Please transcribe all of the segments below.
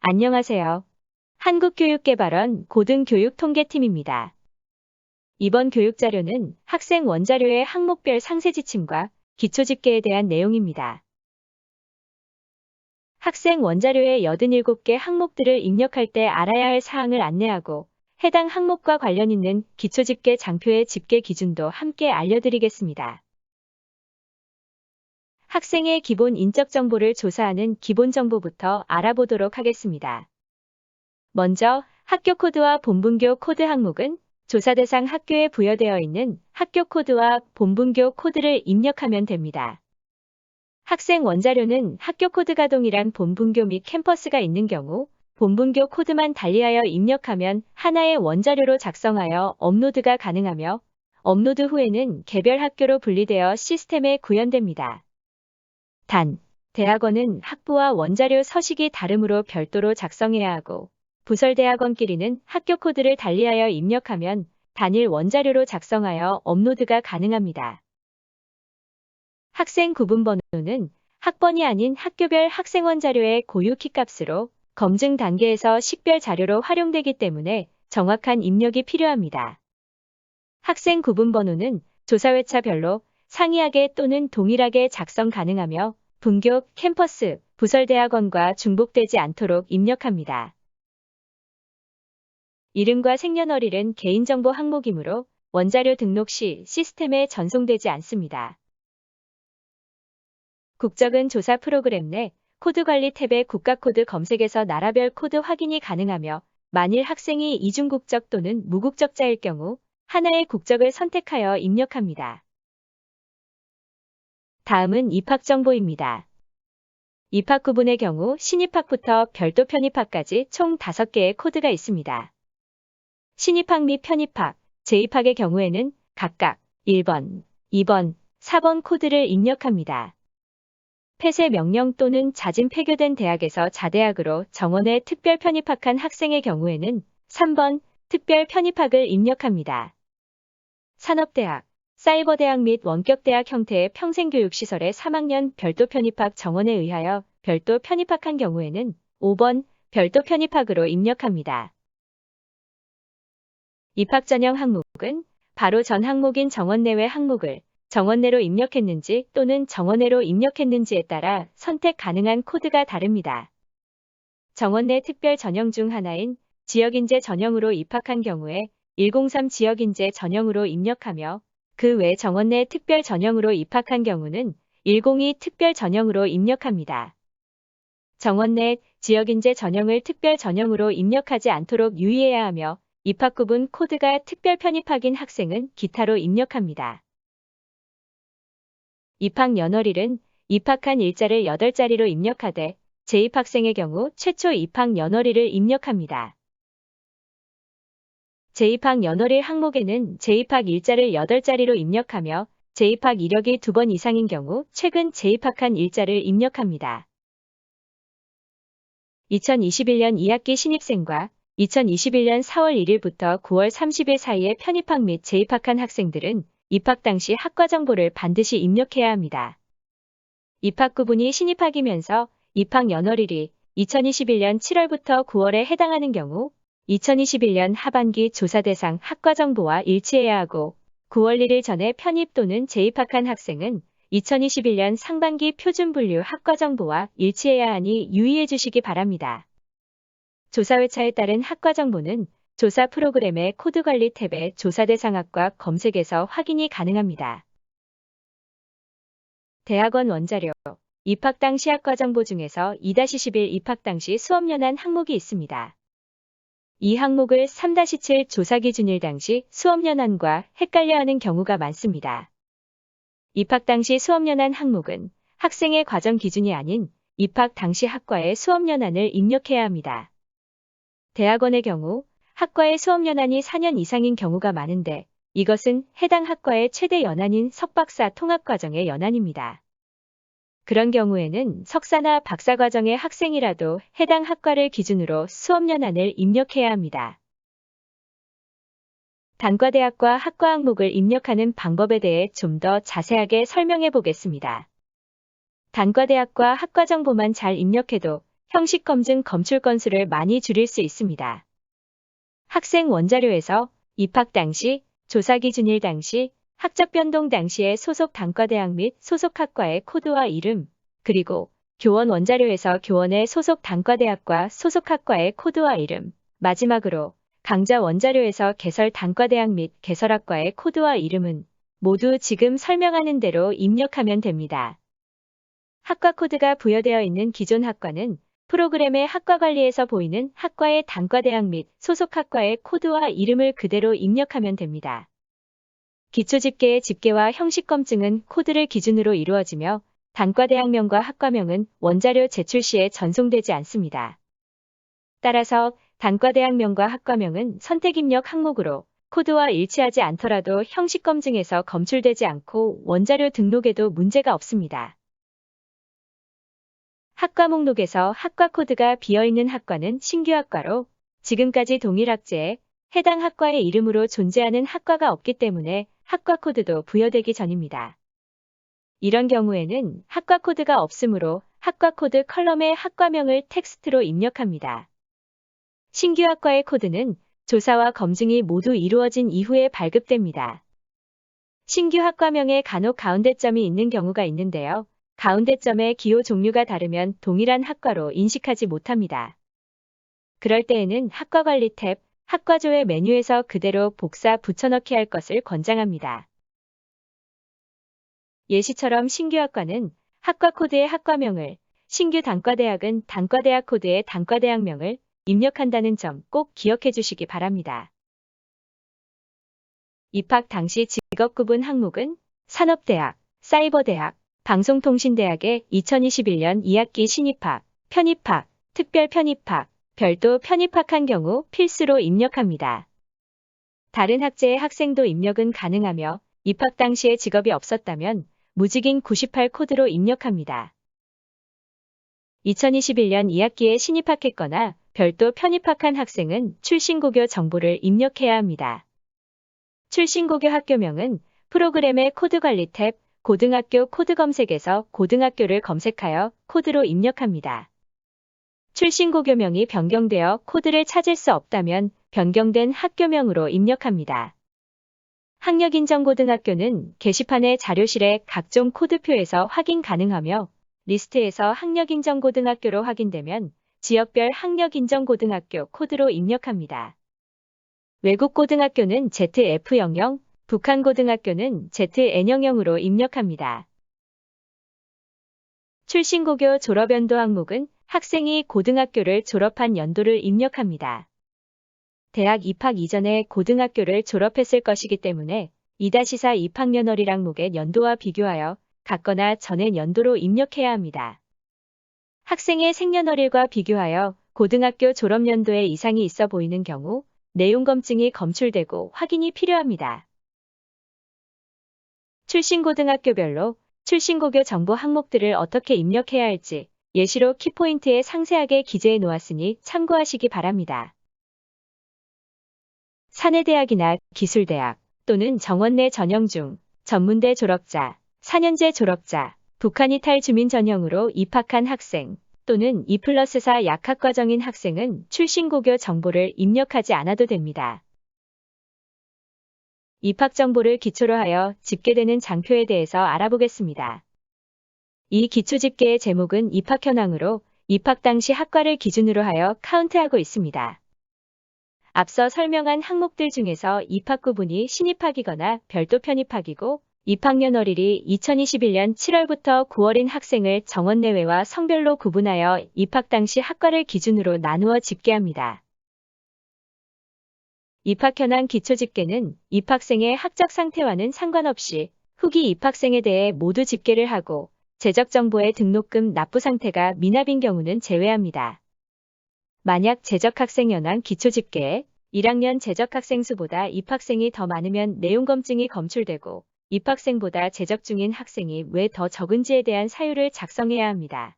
안녕하세요. 한국교육개발원 고등교육통계팀입니다. 이번 교육자료는 학생 원자료의 항목별 상세 지침과 기초집계에 대한 내용입니다. 학생 원자료의 87개 항목들을 입력할 때 알아야 할 사항을 안내하고 해당 항목과 관련 있는 기초집계 장표의 집계 기준도 함께 알려드리겠습니다. 학생의 기본 인적 정보를 조사하는 기본 정보부터 알아보도록 하겠습니다. 먼저 학교 코드와 본분교 코드 항목은 조사 대상 학교에 부여되어 있는 학교 코드와 본분교 코드를 입력하면 됩니다. 학생 원자료는 학교 코드가 동일한 본분교 및 캠퍼스가 있는 경우 본분교 코드만 달리하여 입력하면 하나의 원자료로 작성하여 업로드가 가능하며 업로드 후에는 개별 학교로 분리되어 시스템에 구현됩니다. 단, 대학원은 학부와 원자료 서식이 다르므로 별도로 작성해야 하고 부설대학원끼리는 학교 코드를 달리하여 입력하면 단일 원자료로 작성하여 업로드가 가능합니다. 학생 구분번호는 학번이 아닌 학교별 학생 원자료의 고유 키값으로 검증 단계에서 식별 자료로 활용되기 때문에 정확한 입력이 필요합니다. 학생 구분번호는 조사회차별로 상이하게 또는 동일하게 작성 가능하며 분교, 캠퍼스, 부설대학원과 중복되지 않도록 입력합니다. 이름과 생년월일은 개인정보 항목이므로 원자료 등록 시 시스템에 전송되지 않습니다. 국적은 조사 프로그램 내 코드 관리 탭의 국가코드 검색에서 나라별 코드 확인이 가능하며 만일 학생이 이중국적 또는 무국적자일 경우 하나의 국적을 선택하여 입력합니다. 다음은 입학정보입니다. 입학 구분의 경우 신입학부터 별도 편입학까지 총 5개의 코드가 있습니다. 신입학 및 편입학, 재입학의 경우에는 각각 1번, 2번, 4번 코드를 입력합니다. 폐쇄 명령 또는 자진 폐교된 대학에서 자대학으로 정원에 특별 편입학한 학생의 경우에는 3번 특별 편입학을 입력합니다. 산업대학, 사이버대학 및 원격대학 형태의 평생교육시설의 3학년 별도 편입학 정원에 의하여 별도 편입학한 경우에는 5번 별도 편입학으로 입력합니다. 입학 전형 항목은 바로 전 항목인 정원 내외 항목을 정원 내로 입력했는지 또는 정원 외로 입력했는지에 따라 선택 가능한 코드가 다릅니다. 정원 내 특별 전형 중 하나인 지역인재 전형으로 입학한 경우에 103 지역인재 전형으로 입력하며 그 외 정원 내 특별 전형으로 입학한 경우는 102 특별 전형으로 입력합니다. 정원 내 지역인재 전형을 특별 전형으로 입력하지 않도록 유의해야 하며 입학 구분 코드가 특별 편입학인 학생은 기타로 입력합니다. 입학 연월일은 입학한 일자를 8자리로 입력하되 재입학생의 경우 최초 입학 연월일을 입력합니다. 재입학 연월일 항목에는 재입학 일자를 8자리로 입력하며 재입학 이력이 2번 이상인 경우 최근 재입학한 일자를 입력합니다. 2021년 2학기 신입생과 2021년 4월 1일부터 9월 30일 사이에 편입학 및 재입학한 학생들은 입학 당시 학과 정보를 반드시 입력해야 합니다. 입학 구분이 신입학이면서 입학 연월일이 2021년 7월부터 9월에 해당하는 경우 2021년 하반기 조사 대상 학과 정보와 일치해야 하고 9월 1일 전에 편입 또는 재입학한 학생은 2021년 상반기 표준 분류 학과 정보와 일치해야 하니 유의해 주시기 바랍니다. 조사회차에 따른 학과 정보는 조사 프로그램의 코드 관리 탭의 조사 대상 학과 검색에서 확인이 가능합니다. 대학원 원자료, 입학 당시 학과 정보 중에서 2-11 입학 당시 수업연한 항목이 있습니다. 이 항목을 3-7 조사 기준일 당시 수업연한과 헷갈려하는 경우가 많습니다. 입학 당시 수업연한 항목은 학생의 과정 기준이 아닌 입학 당시 학과의 수업연한을 입력해야 합니다. 대학원의 경우 학과의 수업연한이 4년 이상인 경우가 많은데 이것은 해당 학과의 최대 연한인 석박사 통합과정의 연한입니다. 그런 경우에는 석사나 박사과정의 학생이라도 해당 학과를 기준으로 수업연한을 입력해야 합니다. 단과대학과 학과 항목을 입력하는 방법에 대해 좀 더 자세하게 설명해 보겠습니다. 단과대학과 학과 정보만 잘 입력해도 형식 검증 검출 건수를 많이 줄일 수 있습니다. 학생 원자료에서 입학 당시, 조사 기준일 당시, 학적 변동 당시의 소속 단과대학 및 소속 학과의 코드와 이름, 그리고 교원 원자료에서 교원의 소속 단과대학과 소속 학과의 코드와 이름, 마지막으로 강좌 원자료에서 개설 단과대학 및 개설학과의 코드와 이름은 모두 지금 설명하는 대로 입력하면 됩니다. 학과 코드가 부여되어 있는 기존 학과는 프로그램의 학과 관리에서 보이는 학과의 단과대학 및 소속 학과의 코드와 이름을 그대로 입력하면 됩니다. 기초집계의 집계와 형식 검증은 코드를 기준으로 이루어지며 단과대학명과 학과명은 원자료 제출 시에 전송되지 않습니다. 따라서 단과대학명과 학과명은 선택 입력 항목으로 코드와 일치하지 않더라도 형식 검증에서 검출되지 않고 원자료 등록에도 문제가 없습니다. 학과 목록에서 학과 코드가 비어있는 학과는 신규 학과로 지금까지 동일 학제에 해당 학과의 이름으로 존재하는 학과가 없기 때문에 학과 코드도 부여되기 전입니다. 이런 경우에는 학과 코드가 없으므로 학과 코드 컬럼에 학과명을 텍스트로 입력합니다. 신규 학과의 코드는 조사와 검증이 모두 이루어진 이후에 발급됩니다. 신규 학과명에 간혹 가운데점이 있는 경우가 있는데요. 가운데점의 기호 종류가 다르면 동일한 학과로 인식하지 못합니다. 그럴 때에는 학과관리 탭, 학과조회 메뉴에서 그대로 복사 붙여넣기 할 것을 권장합니다. 예시처럼 신규 학과는 학과 코드의 학과명을, 신규 단과대학은 단과대학 코드의 단과대학명을 입력한다는 점 꼭 기억해 주시기 바랍니다. 입학 당시 직업구분 항목은 산업대학, 사이버대학, 방송통신대학의 2021년 2학기 신입학, 편입학, 특별 편입학, 별도 편입학한 경우 필수로 입력합니다. 다른 학제의 학생도 입력은 가능하며 입학 당시에 직업이 없었다면 무직인 98 코드로 입력합니다. 2021년 2학기에 신입학했거나 별도 편입학한 학생은 출신고교 정보를 입력해야 합니다. 출신고교 학교명은 프로그램의 코드 관리 탭, 고등학교 코드 검색에서 고등학교를 검색하여 코드로 입력합니다. 출신고교명이 변경되어 코드를 찾을 수 없다면 변경된 학교명으로 입력합니다. 학력인정고등학교는 게시판의 자료실에 각종 코드표에서 확인 가능하며 리스트에서 학력인정고등학교로 확인되면 지역별 학력인정고등학교 코드로 입력합니다. 외국고등학교는 ZF00, 북한고등학교는 ZN00으로 입력합니다. 출신고교 졸업연도 항목은 학생이 고등학교를 졸업한 연도를 입력합니다. 대학 입학 이전에 고등학교를 졸업했을 것이기 때문에 2-4 입학년월일 항목의 연도와 비교하여 같거나 전의 연도로 입력해야 합니다. 학생의 생년월일과 비교하여 고등학교 졸업연도에 이상이 있어 보이는 경우 내용 검증이 검출되고 확인이 필요합니다. 출신고등학교별로 출신고교 정보 항목들을 어떻게 입력해야 할지 예시로 키포인트에 상세하게 기재해 놓았으니 참고하시기 바랍니다. 사내대학이나 기술대학 또는 정원 내 전형 중 전문대 졸업자, 4년제 졸업자, 북한 이탈 주민 전형으로 입학한 학생 또는 2+4 약학과정인 학생은 출신고교 정보를 입력하지 않아도 됩니다. 입학 정보를 기초로 하여 집계되는 장표에 대해서 알아보겠습니다. 이 기초 집계의 제목은 입학 현황으로 입학 당시 학과를 기준으로 하여 카운트하고 있습니다. 앞서 설명한 항목들 중에서 입학 구분이 신입학이거나 별도 편입학이고 입학년월일이 2021년 7월부터 9월인 학생을 정원 내외와 성별로 구분하여 입학 당시 학과를 기준으로 나누어 집계합니다. 입학 현황 기초 집계는 입학생의 학적 상태와는 상관없이 후기 입학생에 대해 모두 집계를 하고 재적 정보의 등록금 납부 상태가 미납인 경우는 제외합니다. 만약 재적 학생 현황 기초 집계에 1학년 재적 학생 수보다 입학생이 더 많으면 내용 검증이 검출되고 입학생보다 재적 중인 학생이 왜 더 적은지에 대한 사유를 작성해야 합니다.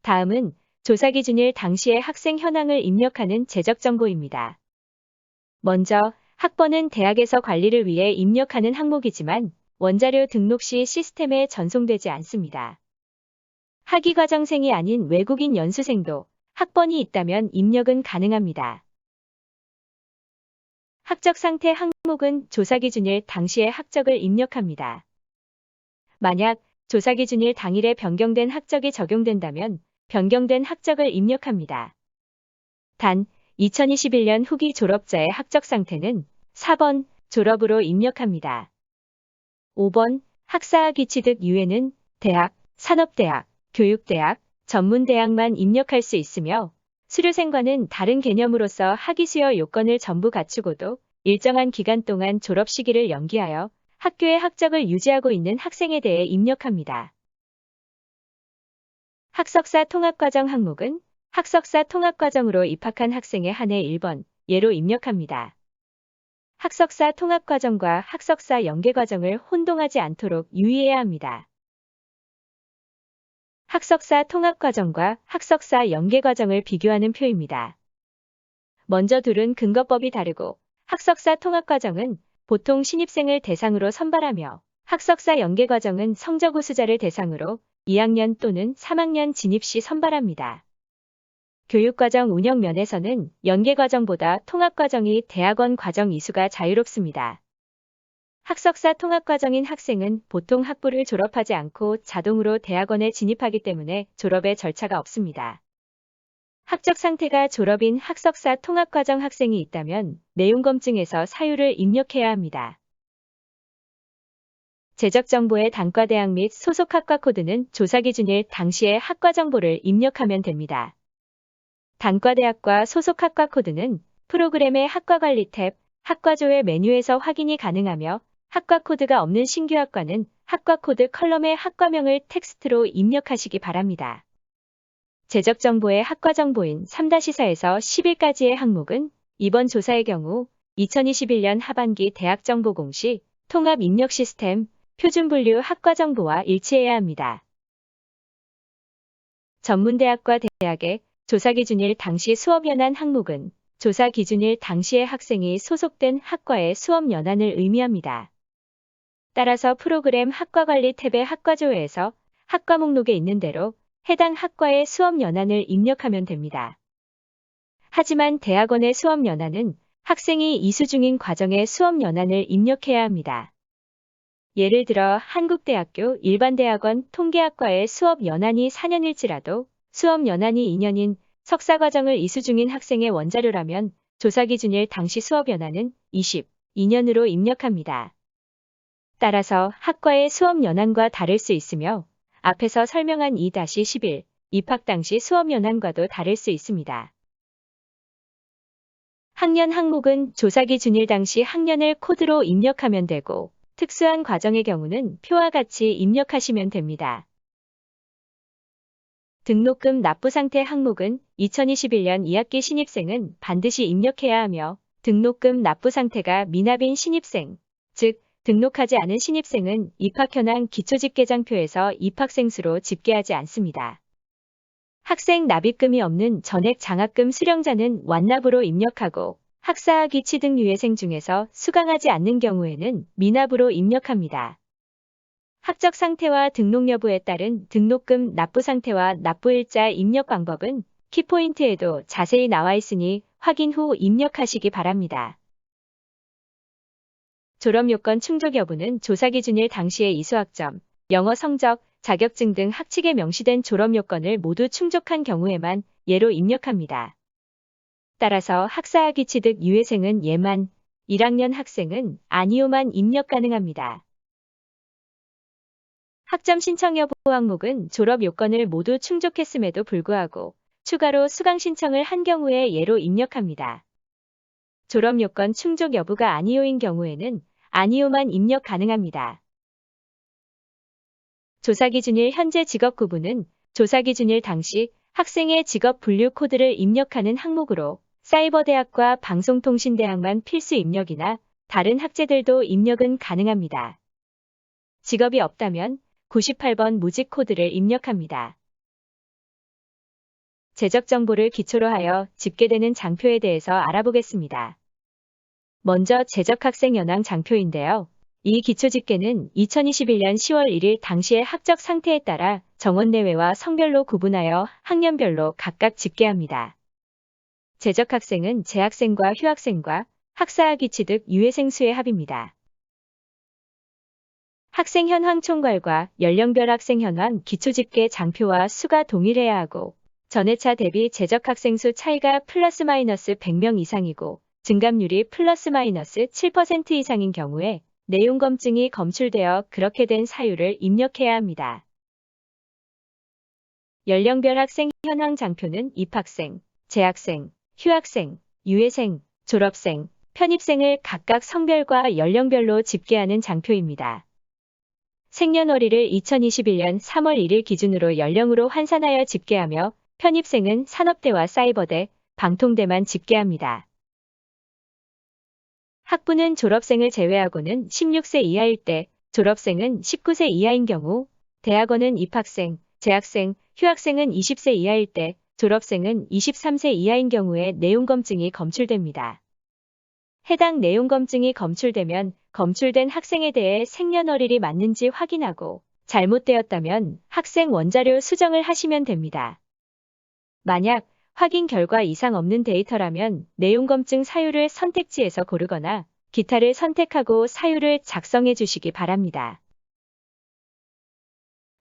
다음은 조사 기준일 당시의 학생 현황을 입력하는 재적 정보입니다. 먼저 학번은 대학에서 관리를 위해 입력하는 항목이지만 원자료 등록 시 시스템에 전송되지 않습니다. 학위과정생이 아닌 외국인 연수생도 학번이 있다면 입력은 가능합니다. 학적 상태 항목은 조사기준일 당시의 학적을 입력합니다. 만약 조사기준일 당일에 변경된 학적이 적용된다면 변경된 학적을 입력합니다. 단, 2021년 후기 졸업자의 학적 상태는 4번 졸업으로 입력합니다. 5번 학사학위취득 유예는 대학, 산업대학, 교육대학, 전문대학만 입력할 수 있으며 수료생과는 다른 개념으로서 학위 수여 요건을 전부 갖추고도 일정한 기간 동안 졸업 시기를 연기하여 학교의 학적을 유지하고 있는 학생에 대해 입력합니다. 학석사 통합과정 항목은 학석사 통합과정으로 입학한 학생에 한해 1번 예로 입력합니다. 학석사 통합과정과 학석사 연계과정을 혼동하지 않도록 유의해야 합니다. 학석사 통합과정과 학석사 연계과정을 비교하는 표입니다. 먼저 둘은 근거법이 다르고 학석사 통합과정은 보통 신입생을 대상으로 선발하며 학석사 연계과정은 성적 우수자를 대상으로 2학년 또는 3학년 진입 시 선발합니다. 교육과정 운영 면에서는 연계과정보다 통합과정이 대학원 과정 이수가 자유롭습니다. 학석사 통합과정인 학생은 보통 학부를 졸업하지 않고 자동으로 대학원에 진입하기 때문에 졸업에 절차가 없습니다. 학적 상태가 졸업인 학석사 통합과정 학생이 있다면 내용검증에서 사유를 입력해야 합니다. 재적정보의 단과대학 및 소속 학과 코드는 조사기준일 당시의 학과 정보를 입력하면 됩니다. 단과대학과 소속 학과 코드는 프로그램의 학과관리 탭, 학과조회 메뉴에서 확인이 가능하며 학과 코드가 없는 신규 학과는 학과 코드 컬럼의 학과명을 텍스트로 입력하시기 바랍니다. 재적정보의 학과 정보인 3-4에서 10일까지의 항목은 이번 조사의 경우 2021년 하반기 대학정보 공시, 통합 입력 시스템, 표준분류 학과 정보와 일치해야 합니다. 전문대학과 대학의 조사기준일 당시 수업연한 항목은 조사기준일 당시의 학생이 소속된 학과의 수업연한을 의미합니다. 따라서 프로그램 학과관리 탭의 학과조회에서 학과 목록에 있는 대로 해당 학과의 수업연한을 입력하면 됩니다. 하지만 대학원의 수업연한은 학생이 이수 중인 과정의 수업연한을 입력해야 합니다. 예를 들어 한국대학교 일반대학원 통계학과의 수업연한이 4년일지라도 수업연한이 2년인 석사과정을 이수 중인 학생의 원자료라면 조사기준일 당시 수업연한은 22년으로 입력합니다. 따라서 학과의 수업연한과 다를 수 있으며 앞에서 설명한 2-11 입학 당시 수업연한과도 다를 수 있습니다. 학년 항목은 조사기준일 당시 학년을 코드로 입력하면 되고 특수한 과정의 경우는 표와 같이 입력하시면 됩니다. 등록금 납부 상태 항목은 2021년 2학기 신입생은 반드시 입력해야 하며 등록금 납부 상태가 미납인 신입생, 즉 등록하지 않은 신입생은 입학 현황 기초집계장표에서 입학생 수로 집계하지 않습니다. 학생 납입금이 없는 전액 장학금 수령자는 완납으로 입력하고 학사학위 취득 유예생 중에서 수강하지 않는 경우에는 미납으로 입력합니다. 학적 상태와 등록 여부에 따른 등록금 납부 상태와 납부일자 입력 방법은 키포인트에도 자세히 나와 있으니 확인 후 입력하시기 바랍니다. 졸업요건 충족 여부는 조사기준일 당시의 이수학점, 영어 성적, 자격증 등 학칙에 명시된 졸업요건을 모두 충족한 경우에만 예로 입력합니다. 따라서 학사학위 취득 유예생은 예만, 1학년 학생은 아니오만 입력 가능합니다. 학점 신청 여부 항목은 졸업 요건을 모두 충족했음에도 불구하고 추가로 수강 신청을 한 경우에 예로 입력합니다. 졸업 요건 충족 여부가 아니오인 경우에는 아니오만 입력 가능합니다. 조사기준일 현재 직업 구분은 조사기준일 당시 학생의 직업 분류 코드를 입력하는 항목으로 사이버대학과 방송통신대학만 필수 입력이나 다른 학제들도 입력은 가능합니다. 직업이 없다면 98번 무직 코드를 입력합니다. 재적 정보를 기초로 하여 집계되는 장표에 대해서 알아보겠습니다. 먼저 재적 학생 연황 장표인데요. 이 기초 집계는 2021년 10월 1일 당시의 학적 상태에 따라 정원 내외와 성별로 구분하여 학년별로 각각 집계합니다. 재적 학생은 재학생과 휴학생과 학사학 위치득 유예생 수의 합입니다. 학생 현황 총괄과 연령별 학생 현황 기초집계 장표와 수가 동일해야 하고 전회차 대비 재적 학생 수 차이가 플러스 마이너스 100명 이상이고 증감률이 플러스 마이너스 7% 이상인 경우에 내용 검증이 검출되어 그렇게 된 사유를 입력해야 합니다. 연령별 학생 현황 장표는 입학생, 재학생, 휴학생, 유예생, 졸업생, 편입생을 각각 성별과 연령별로 집계하는 장표입니다. 생년월일을 2021년 3월 1일 기준으로 연령으로 환산하여 집계하며 편입생은 산업대와 사이버대, 방통대만 집계합니다. 학부는 졸업생을 제외하고는 16세 이하일 때, 졸업생은 19세 이하인 경우, 대학원은 입학생, 재학생, 휴학생은 20세 이하일 때, 졸업생은 23세 이하인 경우에 내용 검증이 검출됩니다. 해당 내용 검증이 검출되면 검출된 학생에 대해 생년월일이 맞는지 확인하고 잘못되었다면 학생 원자료 수정을 하시면 됩니다. 만약 확인 결과 이상 없는 데이터라면 내용 검증 사유를 선택지에서 고르거나 기타를 선택하고 사유를 작성해 주시기 바랍니다.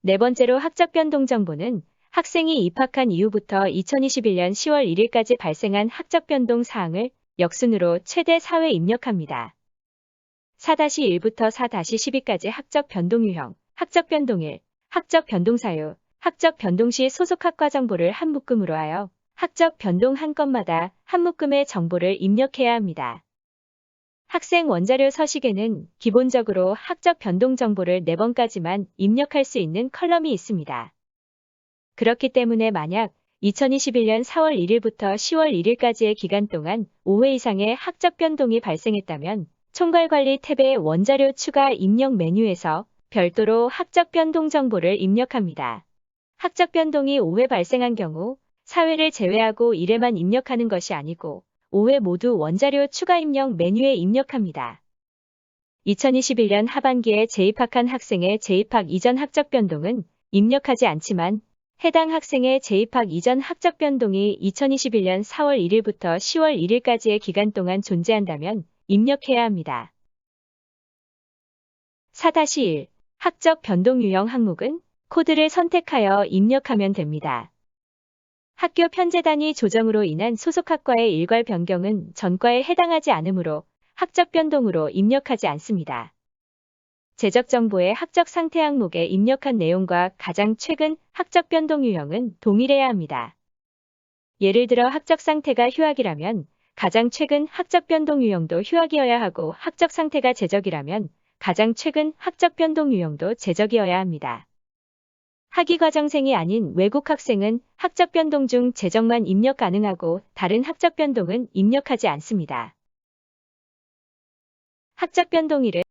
네 번째로 학적 변동 정보는 학생이 입학한 이후부터 2021년 10월 1일까지 발생한 학적 변동 사항을 역순으로 최대 4회 입력합니다. 4-1부터 4-12까지 학적 변동 유형, 학적 변동일, 학적 변동 사유, 학적 변동 시 소속 학과 정보를 한 묶음으로 하여 학적 변동 한 건마다 한 묶음의 정보를 입력해야 합니다. 학생 원자료 서식에는 기본적으로 학적 변동 정보를 4번까지만 입력할 수 있는 컬럼이 있습니다. 그렇기 때문에 만약 2021년 4월 1일부터 10월 1일까지의 기간 동안 5회 이상의 학적 변동이 발생했다면 총괄관리 탭의 원자료 추가 입력 메뉴에서 별도로 학적 변동 정보를 입력합니다. 학적 변동이 5회 발생한 경우 4회를 제외하고 1회만 입력하는 것이 아니고 5회 모두 원자료 추가 입력 메뉴에 입력합니다. 2021년 하반기에 재입학한 학생의 재입학 이전 학적 변동은 입력하지 않지만 해당 학생의 재입학 이전 학적 변동이 2021년 4월 1일부터 10월 1일까지의 기간 동안 존재한다면 입력해야 합니다. 4-1 학적 변동 유형 항목은 코드를 선택하여 입력하면 됩니다. 학교 편제 단위 조정으로 인한 소속 학과의 일괄 변경은 전과에 해당하지 않으므로 학적 변동으로 입력하지 않습니다. 재적 정보의 학적 상태 항목에 입력한 내용과 가장 최근 학적 변동 유형은 동일해야 합니다. 예를 들어 학적 상태가 휴학이라면 가장 최근 학적 변동 유형도 휴학이어야 하고 학적 상태가 재적이라면 가장 최근 학적 변동 유형도 재적이어야 합니다. 학위과정생이 아닌 외국 학생은 학적 변동 중 재적만 입력 가능하고 다른 학적 변동은 입력하지 않습니다. 학적 변동일은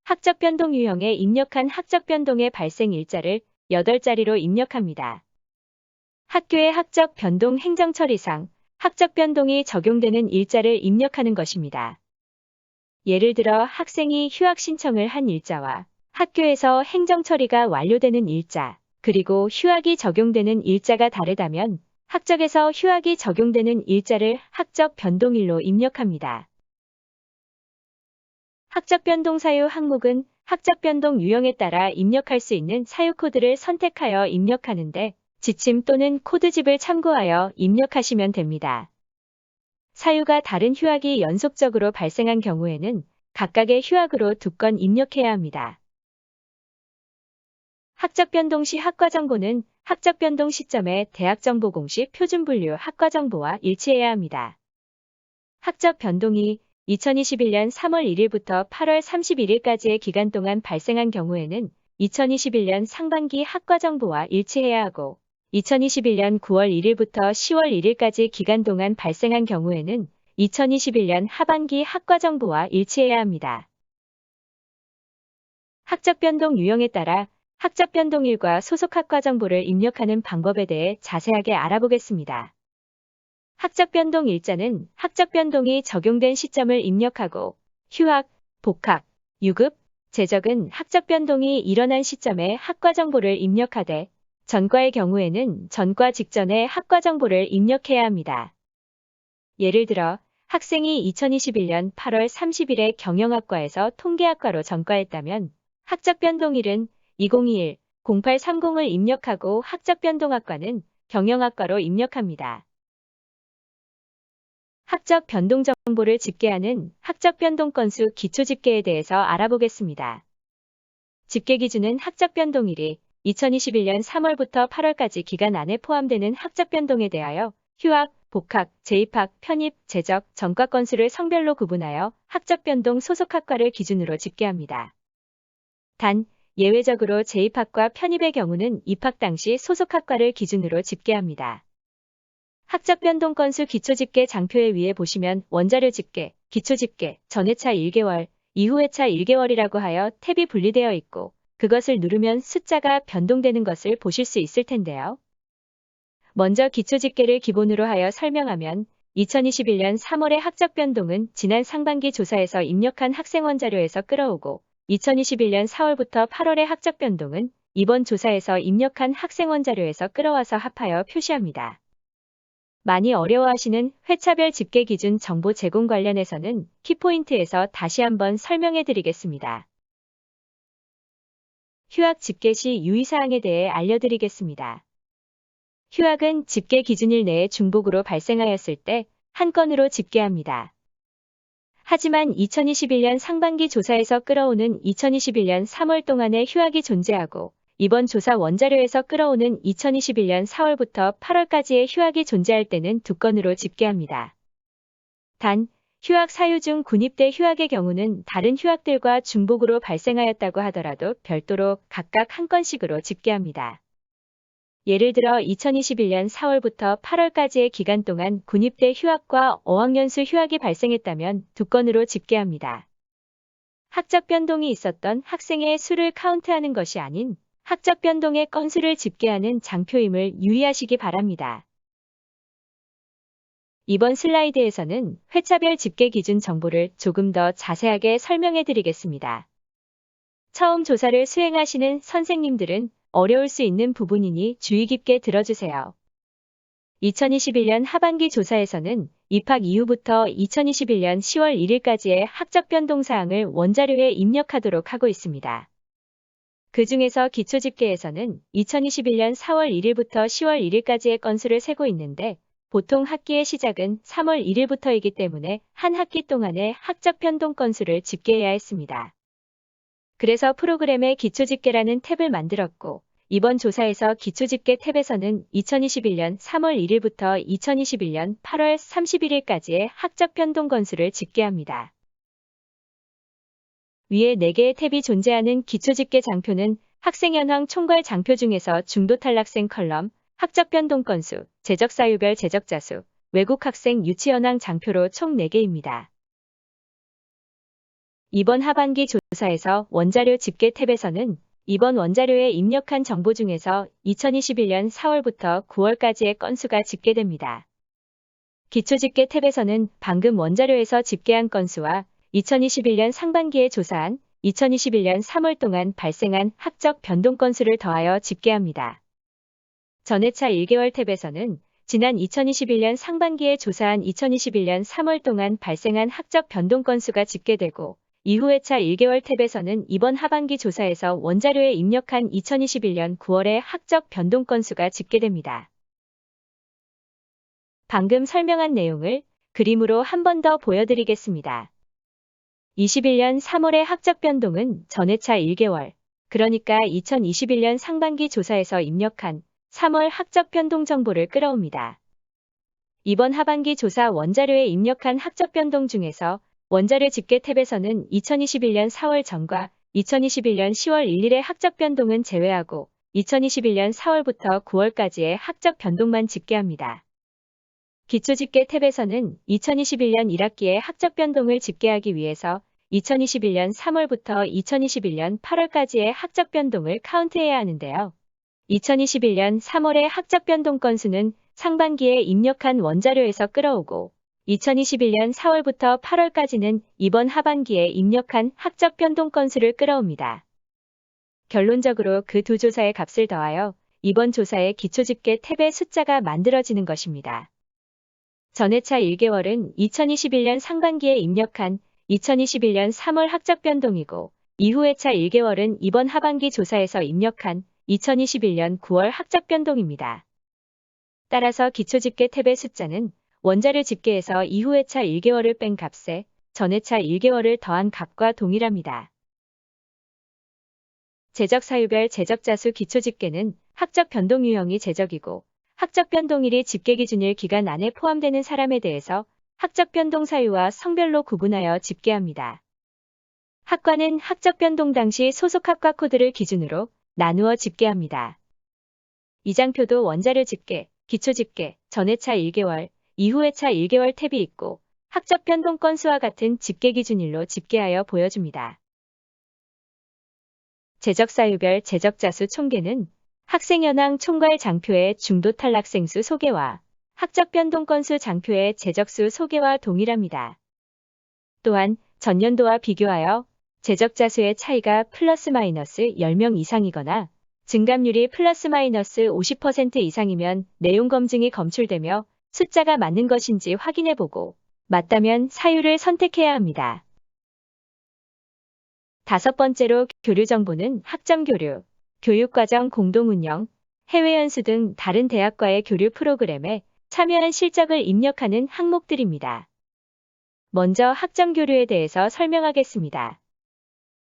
학적 변동 유형에 입력한 학적 변동의 발생 일자를 8자리로 입력합니다. 학교의 학적 변동 행정처리상 학적 변동이 적용되는 일자를 입력하는 것입니다. 예를 들어 학생이 휴학 신청을 한 일자와 학교에서 행정처리가 완료되는 일자, 그리고 휴학이 적용되는 일자가 다르다면 학적에서 휴학이 적용되는 일자를 학적 변동일로 입력합니다. 학적 변동 사유 항목은 학적 변동 유형에 따라 입력할 수 있는 사유 코드를 선택하여 입력하는데 지침 또는 코드집을 참고하여 입력하시면 됩니다. 사유가 다른 휴학이 연속적으로 발생한 경우에는 각각의 휴학으로 2건 입력해야 합니다. 학적 변동 시 학과 정보는 학적 변동 시점에 대학 정보 공식 표준 분류 학과 정보와 일치해야 합니다. 학적 변동이 2021년 3월 1일부터 8월 31일까지의 기간 동안 발생한 경우에는 2021년 상반기 학과 정보와 일치해야 하고 2021년 9월 1일부터 10월 1일까지 기간 동안 발생한 경우에는 2021년 하반기 학과 정보와 일치해야 합니다. 학적 변동 유형에 따라 학적 변동일과 소속 학과 정보를 입력하는 방법에 대해 자세하게 알아보겠습니다. 학적 변동 일자는 학적 변동이 적용된 시점을 입력하고 휴학, 복학, 유급, 재적은 학적 변동이 일어난 시점에 학과 정보를 입력하되 전과의 경우에는 전과 직전에 학과 정보를 입력해야 합니다. 예를 들어 학생이 2021년 8월 30일에 경영학과에서 통계학과로 전과했다면 학적변동일은 2021 0830을 입력하고 학적변동학과는 경영학과로 입력합니다. 학적 변동 정보를 집계하는 학적 변동 건수 기초 집계에 대해서 알아보겠습니다. 집계 기준은 학적 변동일이 2021년 3월부터 8월까지 기간 안에 포함되는 학적 변동에 대하여 휴학, 복학, 재입학, 편입, 재적, 전과 건수를 성별로 구분하여 학적 변동 소속 학과를 기준으로 집계합니다. 단, 예외적으로 재입학과 편입의 경우는 입학 당시 소속 학과를 기준으로 집계합니다. 학적 변동 건수 기초 집계 장표에 위에 보시면 원자료 집계, 기초 집계, 전회차 1개월, 이후회차 1개월이라고 하여 탭이 분리되어 있고 그것을 누르면 숫자가 변동되는 것을 보실 수 있을 텐데요. 먼저 기초 집계를 기본으로 하여 설명하면 2021년 3월의 학적 변동은 지난 상반기 조사에서 입력한 학생 원자료에서 끌어오고 2021년 4월부터 8월의 학적 변동은 이번 조사에서 입력한 학생 원자료에서 끌어와서 합하여 표시합니다. 많이 어려워하시는 회차별 집계 기준 정보 제공 관련해서는 키포인트에서 다시 한번 설명해 드리겠습니다. 휴학 집계 시 유의사항에 대해 알려드리겠습니다. 휴학은 집계 기준일 내에 중복으로 발생하였을 때 한 건으로 집계합니다. 하지만 2021년 상반기 조사에서 끌어오는 2021년 3월 동안의 휴학이 존재하고 이번 조사 원자료에서 끌어오는 2021년 4월부터 8월까지의 휴학이 존재할 때는 두 건으로 집계합니다. 단, 휴학 사유 중 군입대 휴학의 경우는 다른 휴학들과 중복으로 발생하였다고 하더라도 별도로 각각 한 건씩으로 집계합니다. 예를 들어 2021년 4월부터 8월까지의 기간 동안 군입대 휴학과 어학연수 휴학이 발생했다면 두 건으로 집계합니다. 학적 변동이 있었던 학생의 수를 카운트하는 것이 아닌 학적 변동의 건수를 집계하는 장표임을 유의하시기 바랍니다. 이번 슬라이드에서는 회차별 집계 기준 정보를 조금 더 자세하게 설명해 드리겠습니다. 처음 조사를 수행하시는 선생님들은 어려울 수 있는 부분이니 주의 깊게 들어주세요. 2021년 하반기 조사에서는 입학 이후부터 2021년 10월 1일까지의 학적 변동 사항을 원자료에 입력하도록 하고 있습니다. 그 중에서 기초 집계에서는 2021년 4월 1일부터 10월 1일까지의 건수를 세고 있는데 보통 학기의 시작은 3월 1일부터이기 때문에 한 학기 동안의 학적 변동 건수를 집계해야 했습니다. 그래서 프로그램에 기초 집계라는 탭을 만들었고 이번 조사에서 기초 집계 탭에서는 2021년 3월 1일부터 2021년 8월 31일까지의 학적 변동 건수를 집계합니다. 위에 4개의 탭이 존재하는 기초 집계 장표는 학생 현황 총괄 장표 중에서 중도 탈락생 컬럼, 학적 변동 건수, 재적 사유별 재적 자수, 외국 학생 유치 현황 장표로 총 4개입니다. 이번 하반기 조사에서 원자료 집계 탭에서는 이번 원자료에 입력한 정보 중에서 2021년 4월부터 9월까지의 건수가 집계됩니다. 기초 집계 탭에서는 방금 원자료에서 집계한 건수와 2021년 상반기에 조사한 2021년 3월 동안 발생한 학적 변동 건수를 더하여 집계합니다. 전회차 1개월 탭에서는 지난 2021년 상반기에 조사한 2021년 3월 동안 발생한 학적 변동 건수가 집계되고 이후회차 1개월 탭에서는 이번 하반기 조사에서 원자료에 입력한 2021년 9월의 학적 변동 건수가 집계됩니다. 방금 설명한 내용을 그림으로 한 번 더 보여드리겠습니다. 21년 3월의 학적 변동은 전회차 1개월, 그러니까 2021년 상반기 조사에서 입력한 3월 학적 변동 정보를 끌어옵니다. 이번 하반기 조사 원자료에 입력한 학적 변동 중에서 원자료 집계 탭에서는 2021년 4월 전과 2021년 10월 1일의 학적 변동은 제외하고 2021년 4월부터 9월까지의 학적 변동만 집계합니다. 기초 집계 탭에서는 2021년 1학기의 학적 변동을 집계하기 위해서 2021년 3월부터 2021년 8월까지의 학적 변동을 카운트해야 하는데요. 2021년 3월의 학적 변동 건수는 상반기에 입력한 원자료에서 끌어오고 2021년 4월부터 8월까지는 이번 하반기에 입력한 학적 변동 건수를 끌어옵니다. 결론적으로 그 두 조사의 값을 더하여 이번 조사의 기초집계 탭의 숫자가 만들어지는 것입니다. 전회차 1개월은 2021년 상반기에 입력한 2021년 3월 학적 변동이고, 이후회차 1개월은 이번 하반기 조사에서 입력한 2021년 9월 학적 변동입니다. 따라서 기초집계 탭의 숫자는 원자료 집계에서 이후회차 1개월을 뺀 값에 전회차 1개월을 더한 값과 동일합니다. 제적 사유별 제적자수 기초집계는 학적 변동 유형이 제적이고, 학적 변동일이 집계 기준일 기간 안에 포함되는 사람에 대해서 학적 변동 사유와 성별로 구분하여 집계합니다. 학과는 학적 변동 당시 소속 학과 코드를 기준으로 나누어 집계합니다. 이 장표도 원자료 집계, 기초 집계, 전회차 1개월, 이후회차 1개월 탭이 있고, 학적 변동 건수와 같은 집계 기준일로 집계하여 보여줍니다. 제적사유별 제적자수 총계는 학생 현황 총괄 장표의 중도 탈락생 수 소개와 학적 변동 건수 장표의 제적수 소개와 동일합니다. 또한 전년도와 비교하여 제적자수의 차이가 플러스 마이너스 10명 이상이거나 증감률이 플러스 마이너스 50% 이상이면 내용 검증이 검출되며 숫자가 맞는 것인지 확인해보고 맞다면 사유를 선택해야 합니다. 다섯 번째로 교류 정보는 학점 교류, 교육과정 공동운영, 해외연수 등 다른 대학과의 교류 프로그램에 참여한 실적을 입력하는 항목들입니다. 먼저 학점 교류에 대해서 설명하겠습니다.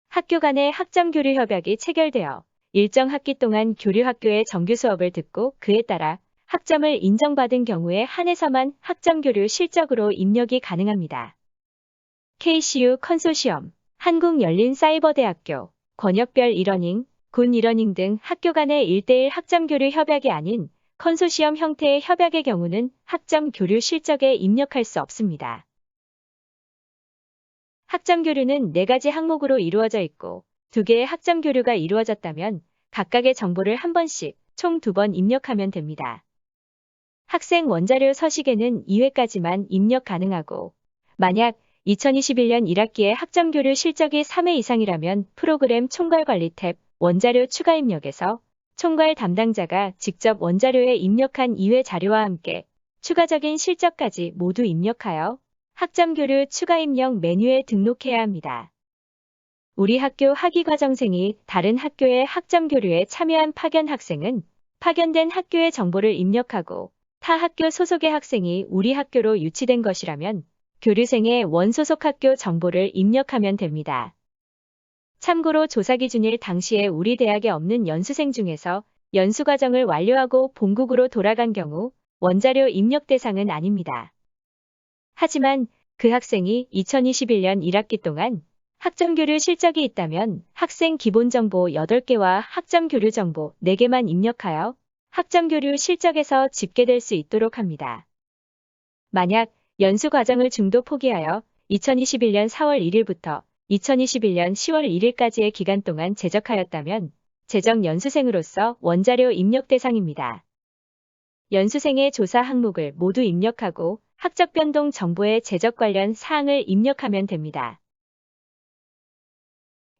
학교 간의 학점 교류 협약이 체결되어 일정 학기 동안 교류 학교의 정규 수업을 듣고 그에 따라 학점을 인정받은 경우에 한해서만 학점 교류 실적으로 입력이 가능합니다. KCU 컨소시엄, 한국열린사이버대학교, 권역별 이러닝, 군 이러닝 등 학교 간의 1대1 학점 교류 협약이 아닌 컨소시엄 형태의 협약의 경우는 학점 교류 실적에 입력할 수 없습니다. 학점 교류는 4가지 항목으로 이루어져 있고 2개의 학점 교류가 이루어졌다면 각각의 정보를 한 번씩 총 2번 입력하면 됩니다. 학생 원자료 서식에는 2회까지만 입력 가능하고 만약 2021년 1학기에 학점 교류 실적이 3회 이상이라면 프로그램 총괄 관리 탭 원자료 추가 입력에서 총괄 담당자가 직접 원자료에 입력한 2회 자료와 함께 추가적인 실적까지 모두 입력하여 학점 교류 추가 입력 메뉴에 등록해야 합니다. 우리 학교 학위과정생이 다른 학교의 학점 교류에 참여한 파견 학생은 파견된 학교의 정보를 입력하고 타 학교 소속의 학생이 우리 학교로 유치된 것이라면 교류생의 원소속 학교 정보를 입력하면 됩니다. 참고로 조사 기준일 당시에 우리 대학에 없는 연수생 중에서 연수과정을 완료하고 본국으로 돌아간 경우 원자료 입력 대상은 아닙니다. 하지만 그 학생이 2021년 1학기 동안 학점 교류 실적이 있다면 학생 기본정보 8개와 학점 교류 정보 4개만 입력하여 학점 교류 실적에서 집계될 수 있도록 합니다. 만약 연수 과정을 중도 포기하여 2021년 4월 1일부터 2021년 10월 1일까지의 기간 동안 재적하였다면 재적 연수생으로서 원자료 입력 대상입니다. 연수생의 조사 항목을 모두 입력하고 학적 변동 정보의 재적 관련 사항을 입력하면 됩니다.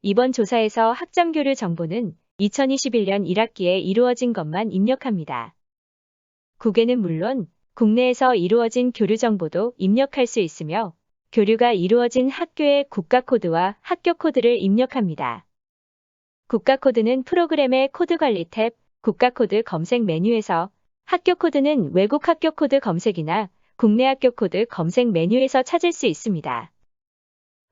이번 조사에서 학점 교류 정보는 2021년 1학기에 이루어진 것만 입력합니다. 국외는 물론 국내에서 이루어진 교류 정보도 입력할 수 있으며 교류가 이루어진 학교의 국가 코드와 학교 코드를 입력합니다. 국가 코드는 프로그램의 코드 관리 탭 국가 코드 검색 메뉴에서, 학교 코드는 외국 학교 코드 검색이나 국내 학교 코드 검색 메뉴에서 찾을 수 있습니다.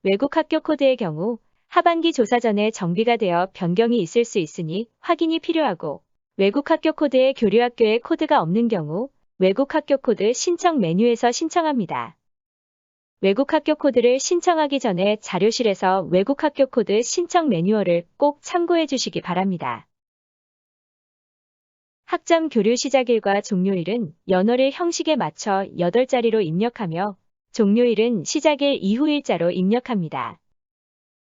외국 학교 코드의 경우 하반기 조사 전에 정비가 되어 변경이 있을 수 있으니 확인이 필요하고, 외국 학교 코드에 교류 학교의 코드가 없는 경우 외국 학교 코드 신청 메뉴에서 신청합니다. 외국 학교 코드를 신청하기 전에 자료실에서 외국 학교 코드 신청 매뉴얼을 꼭 참고해 주시기 바랍니다. 학점 교류 시작일과 종료일은 연월일 형식에 맞춰 8자리로 입력하며 종료일은 시작일 이후 일자로 입력합니다.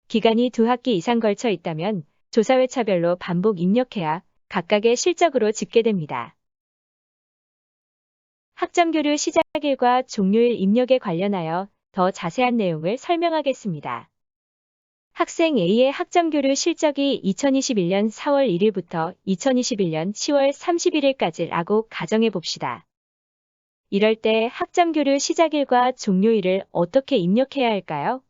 기간이 2학기 이상 걸쳐 있다면 조사회차별로 반복 입력해야 각각의 실적으로 집계됩니다. 학점 교류 시작일과 종료일 입력에 관련하여 더 자세한 내용을 설명하겠습니다. 학생 A의 학점교류 실적이 2021년 4월 1일부터 2021년 10월 31일까지라고 가정해 봅시다. 이럴 때 학점교류 시작일과 종료일을 어떻게 입력해야 할까요?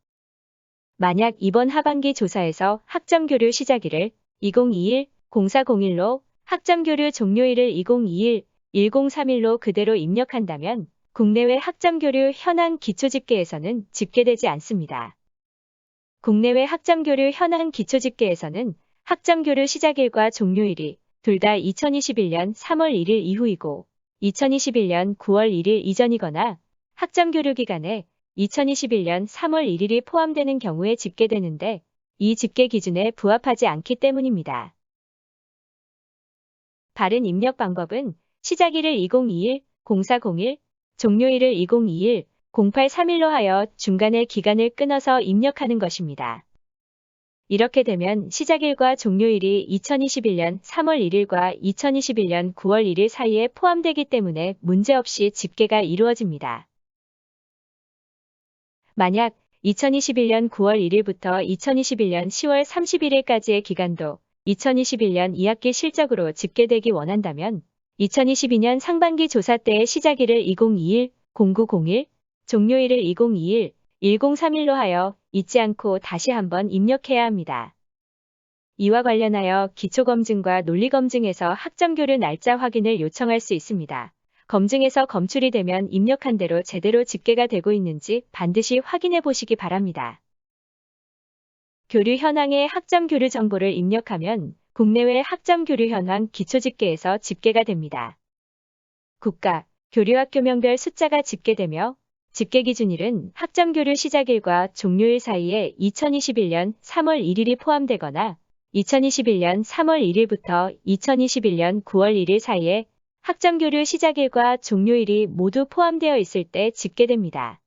만약 이번 하반기 조사에서 학점교류 시작일을 2021, 0401로 학점교류 종료일을 2021, 1031로 그대로 입력한다면 국내외 학점교류 현황 기초집계에서는 집계되지 않습니다. 국내외 학점교류 현황 기초집계에서는 학점교류 시작일과 종료일이 둘 다 2021년 3월 1일 이후이고 2021년 9월 1일 이전이거나 학점교류 기간에 2021년 3월 1일이 포함되는 경우에 집계되는데 이 집계 기준에 부합하지 않기 때문입니다. 바른 입력 방법은 시작일을 2021, 0401, 종료일을 2021, 0831로 하여 중간에 기간을 끊어서 입력하는 것입니다. 이렇게 되면 시작일과 종료일이 2021년 3월 1일과 2021년 9월 1일 사이에 포함되기 때문에 문제없이 집계가 이루어집니다. 만약 2021년 9월 1일부터 2021년 10월 31일까지의 기간도 2021년 2학기 실적으로 집계되기 원한다면 2022년 상반기 조사 때의 시작일을 2021, 0901, 종료일을 2021, 1031로 하여 잊지 않고 다시 한번 입력해야 합니다. 이와 관련하여 기초검증과 논리검증에서 학점교류 날짜 확인을 요청할 수 있습니다. 검증에서 검출이 되면 입력한 대로 제대로 집계가 되고 있는지 반드시 확인해 보시기 바랍니다. 교류 현황에 학점교류 정보를 입력하면 국내외 학점교류 현황 기초집계에서 집계가 됩니다. 국가, 교류학교명별 숫자가 집계되며 집계 기준일은 학점교류 시작일과 종료일 사이에 2021년 3월 1일이 포함되거나 2021년 3월 1일부터 2021년 9월 1일 사이에 학점교류 시작일과 종료일이 모두 포함되어 있을 때 집계됩니다.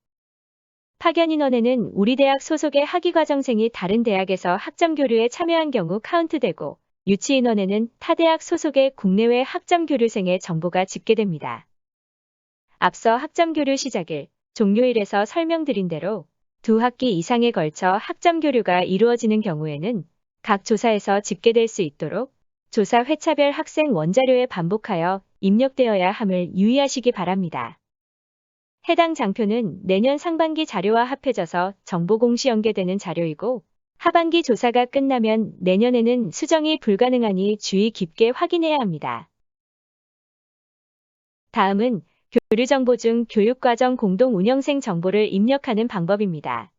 파견인원에는 우리 대학 소속의 학위과정생이 다른 대학에서 학점교류에 참여한 경우 카운트되고 유치인원에는 타 대학 소속의 국내외 학점교류생의 정보가 집계됩니다. 앞서 학점교류 시작일, 종료일에서 설명드린 대로 두 학기 이상에 걸쳐 학점교류가 이루어지는 경우에는 각 조사에서 집계될 수 있도록 조사 회차별 학생 원자료에 반복하여 입력되어야 함을 유의하시기 바랍니다. 해당 장표는 내년 상반기 자료와 합해져서 정보 공시 연계되는 자료이고 하반기 조사가 끝나면 내년에는 수정이 불가능하니 주의 깊게 확인해야 합니다. 다음은 교류정보 중 교육과정 공동운영생 정보를 입력하는 방법입니다.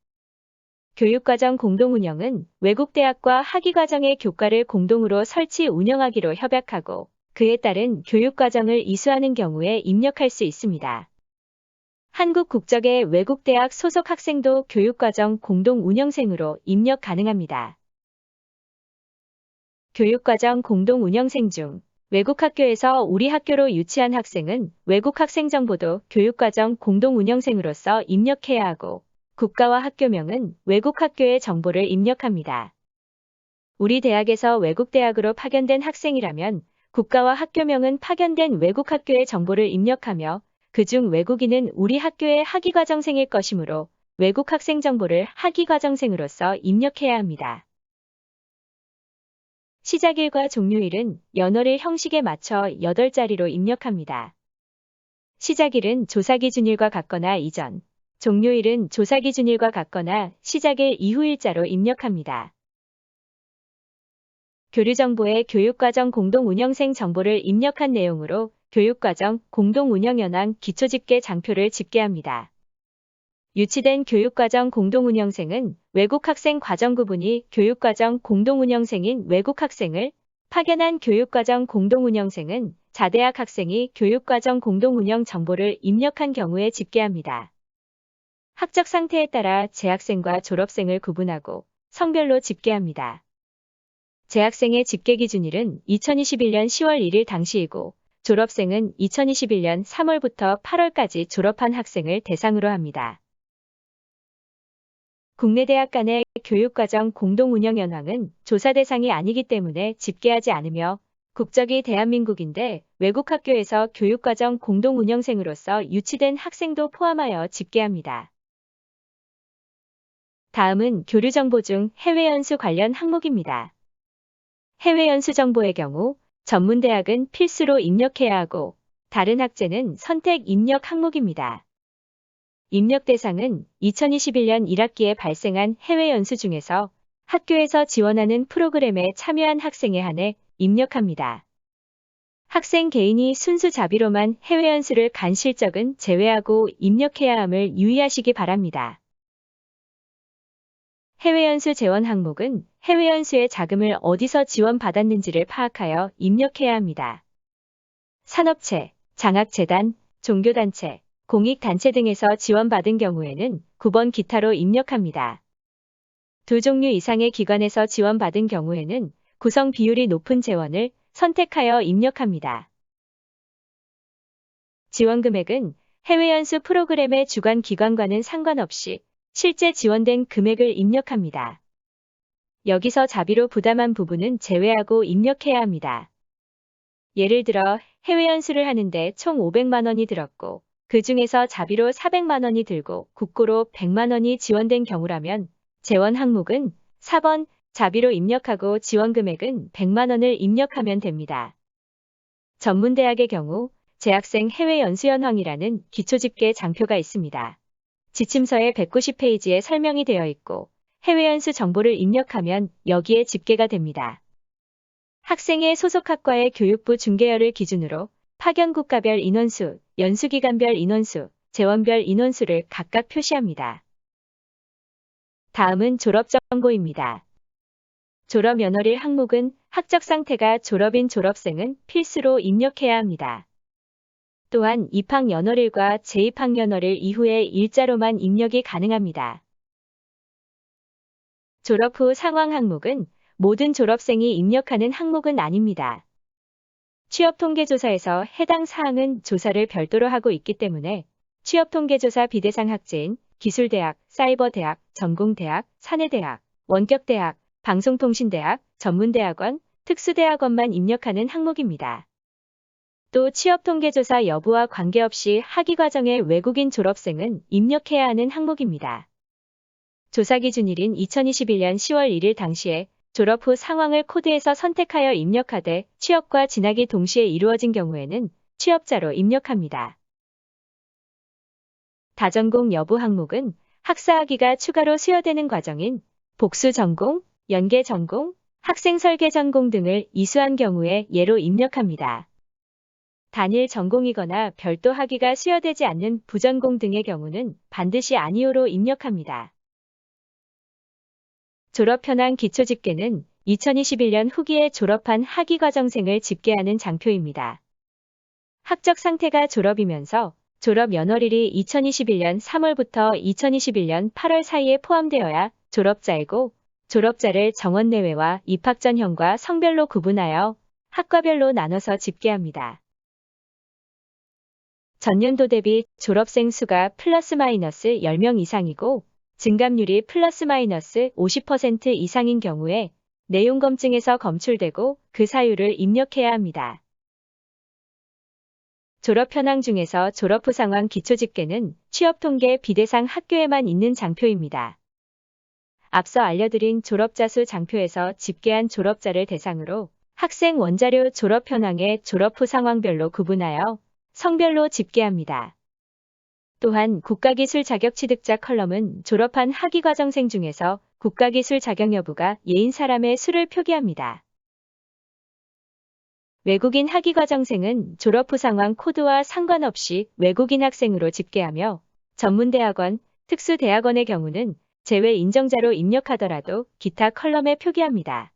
교육과정 공동운영은 외국 대학과 학위과정의 교과를 공동으로 설치 운영하기로 협약하고 그에 따른 교육과정을 이수하는 경우에 입력할 수 있습니다. 한국 국적의 외국 대학 소속 학생도 교육과정 공동운영생으로 입력 가능합니다. 교육과정 공동운영생 중 외국 학교에서 우리 학교로 유치한 학생은 외국 학생 정보도 교육과정 공동운영생으로서 입력해야 하고 국가와 학교명은 외국 학교의 정보를 입력합니다. 우리 대학에서 외국 대학으로 파견된 학생이라면 국가와 학교명은 파견된 외국 학교의 정보를 입력하며 그중 외국인은 우리 학교의 학위과정생일 것이므로 외국 학생 정보를 학위과정생으로서 입력해야 합니다. 시작일과 종료일은 연월일 형식에 맞춰 8자리로 입력합니다. 시작일은 조사기준일과 같거나 이전, 종료일은 조사기준일과 같거나 시작일 이후 일자로 입력합니다. 교류정보에 교육과정 공동운영생 정보를 입력한 내용으로 교육과정 공동운영현황 기초집계 장표를 집계합니다. 유치된 교육과정 공동운영생은 외국 학생 과정구분이 교육과정 공동운영생인 외국 학생을, 파견한 교육과정 공동운영생은 자대학 학생이 교육과정 공동운영 정보를 입력한 경우에 집계합니다. 학적 상태에 따라 재학생과 졸업생을 구분하고 성별로 집계합니다. 재학생의 집계 기준일은 2021년 10월 1일 당시이고 졸업생은 2021년 3월부터 8월까지 졸업한 학생을 대상으로 합니다. 국내 대학 간의 교육과정 공동운영 현황은 조사 대상이 아니기 때문에 집계하지 않으며 국적이 대한민국인데 외국 학교에서 교육과정 공동운영생으로서 유치된 학생도 포함하여 집계합니다. 다음은 교류 정보 중 해외 연수 관련 항목입니다. 해외 연수 정보의 경우 전문대학은 필수로 입력해야 하고 다른 학제는 선택 입력 항목입니다. 입력 대상은 2021년 1학기에 발생한 해외 연수 중에서 학교에서 지원하는 프로그램에 참여한 학생에 한해 입력합니다. 학생 개인이 순수 자비로만 해외 연수를 간 실적은 제외하고 입력해야 함을 유의하시기 바랍니다. 해외 연수 재원 항목은 해외 연수의 자금을 어디서 지원받았는지를 파악하여 입력해야 합니다. 산업체, 장학재단, 종교단체, 공익단체 등에서 지원받은 경우에는 9번 기타로 입력합니다. 두 종류 이상의 기관에서 지원받은 경우에는 구성 비율이 높은 재원을 선택하여 입력합니다. 지원 금액은 해외 연수 프로그램의 주관 기관과는 상관없이 실제 지원된 금액을 입력합니다. 여기서 자비로 부담한 부분은 제외하고 입력해야 합니다. 예를 들어 해외 연수를 하는데 총 500만 원이 들었고 그 중에서 자비로 400만 원이 들고 국고로 100만 원이 지원된 경우라면 재원 항목은 4번 자비로 입력하고 지원 금액은 100만 원을 입력하면 됩니다. 전문대학의 경우 재학생 해외 연수 현황이라는 기초집계 장표가 있습니다. 지침서의 190페이지에 설명이 되어 있고 해외 연수 정보를 입력하면 여기에 집계가 됩니다. 학생의 소속 학과의 교육부 중개열을 기준으로 파견 국가별 인원수, 연수기간별 인원수, 재원별 인원수를 각각 표시합니다. 다음은 졸업 정보입니다. 졸업 연월일 항목은 학적 상태가 졸업인 졸업생은 필수로 입력해야 합니다. 또한 입학 연월일과 재입학 연월일 이후에 일자로만 입력이 가능합니다. 졸업 후 상황 항목은 모든 졸업생이 입력하는 항목은 아닙니다. 취업통계조사에서 해당 사항은 조사를 별도로 하고 있기 때문에 취업통계조사 비대상 학제인 기술대학, 사이버대학, 전공대학, 사내대학, 원격대학, 방송통신대학, 전문대학원, 특수대학원만 입력하는 항목입니다. 또 취업통계조사 여부와 관계없이 학위과정의 외국인 졸업생은 입력해야 하는 항목입니다. 조사 기준일인 2021년 10월 1일 당시에 졸업 후 상황을 코드에서 선택하여 입력하되 취업과 진학이 동시에 이루어진 경우에는 취업자로 입력합니다. 다전공 여부 항목은 학사학위가 추가로 수여되는 과정인 복수 전공, 연계 전공, 학생 설계 전공 등을 이수한 경우에 예로 입력합니다. 단일 전공이거나 별도 학위가 수여되지 않는 부전공 등의 경우는 반드시 아니오로 입력합니다. 졸업 현황 기초 집계는 2021년 후기에 졸업한 학위과정생을 집계하는 장표입니다. 학적 상태가 졸업이면서 졸업 연월일이 2021년 3월부터 2021년 8월 사이에 포함되어야 졸업자이고 졸업자를 정원 내외와 입학 전형과 성별로 구분하여 학과별로 나눠서 집계합니다. 전년도 대비 졸업생 수가 플러스 마이너스 10명 이상이고 증감률이 플러스 마이너스 50% 이상인 경우에 내용 검증에서 검출되고 그 사유를 입력해야 합니다. 졸업 현황 중에서 졸업 후 상황 기초 집계는 취업 통계 비대상 학교에만 있는 장표입니다. 앞서 알려드린 졸업자 수 장표에서 집계한 졸업자를 대상으로 학생 원자료 졸업 현황의 졸업 후 상황별로 구분하여 성별로 집계합니다. 또한 국가기술 자격 취득자 컬럼은 졸업한 학위과정생 중에서 국가기술 자격 여부가 예인 사람의 수를 표기합니다. 외국인 학위과정생은 졸업 후 상황 코드와 상관없이 외국인 학생으로 집계하며 전문대학원, 특수대학원의 경우는 제외 인정자로 입력하더라도 기타 컬럼에 표기합니다.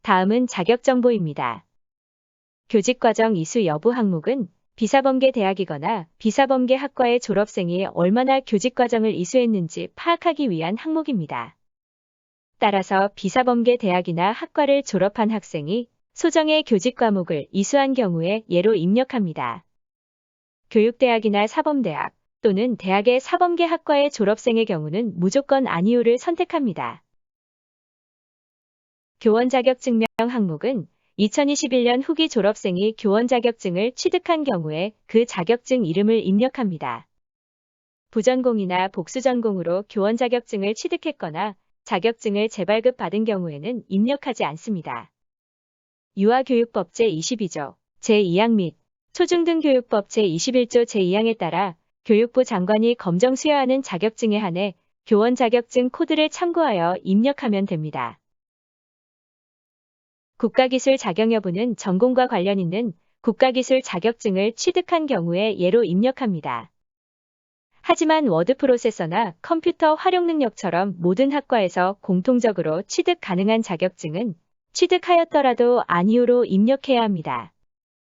다음은 자격정보입니다. 교직과정 이수 여부 항목은 비사범계 대학이거나 비사범계 학과의 졸업생이 얼마나 교직과정을 이수했는지 파악하기 위한 항목입니다. 따라서 비사범계 대학이나 학과를 졸업한 학생이 소정의 교직 과목을 이수한 경우에 예로 입력합니다. 교육대학이나 사범대학 또는 대학의 사범계 학과의 졸업생의 경우는 무조건 아니오를 선택합니다. 교원 자격증명 항목은 2021년 후기 졸업생이 교원 자격증을 취득한 경우에 그 자격증 이름을 입력합니다. 부전공이나 복수전공으로 교원 자격증을 취득했거나 자격증을 재발급 받은 경우에는 입력하지 않습니다. 유아교육법 제22조, 제2항 및 초중등교육법 제21조 제2항에 따라 교육부 장관이 검정 수여하는 자격증에 한해 교원 자격증 코드를 참고하여 입력하면 됩니다. 국가기술 자격 여부는 전공과 관련 있는 국가기술 자격증을 취득한 경우에 예로 입력합니다. 하지만 워드 프로세서나 컴퓨터 활용 능력처럼 모든 학과에서 공통적으로 취득 가능한 자격증은 취득하였더라도 아니오로 입력해야 합니다.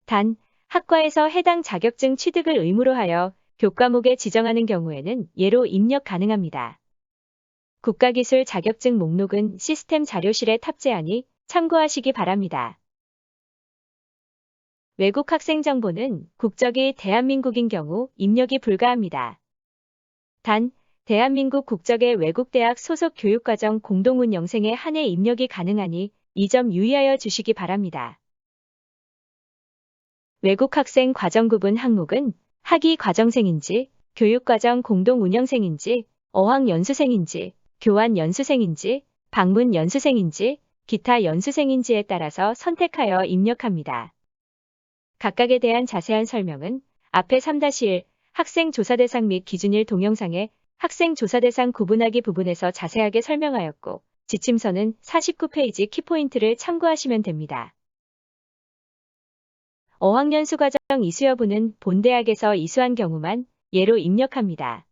단, 학과에서 해당 자격증 취득을 의무로 하여 교과목에 지정하는 경우에는 예로 입력 가능합니다. 국가기술 자격증 목록은 시스템 자료실에 탑재하니 참고하시기 바랍니다. 외국 학생 정보는 국적이 대한민국인 경우 입력이 불가합니다. 단, 대한민국 국적의 외국대학 소속 교육과정 공동운영생에 한해 입력이 가능하니 이 점 유의하여 주시기 바랍니다. 외국 학생 과정 구분 항목은 학위 과정생인지, 교육과정 공동운영생인지, 어학 연수생인지, 교환 연수생인지, 방문 연수생인지, 기타 연수생인지에 따라서 선택하여 입력합니다. 각각에 대한 자세한 설명은 앞에 3-1 학생 조사 대상 및 기준일 동영상에 학생 조사 대상 구분하기 부분에서 자세하게 설명하였고, 지침서는 49페이지 키포인트를 참고하시면 됩니다. 어학연수 과정 이수 여부는 본 대학에서 이수한 경우만 예로 입력합니다.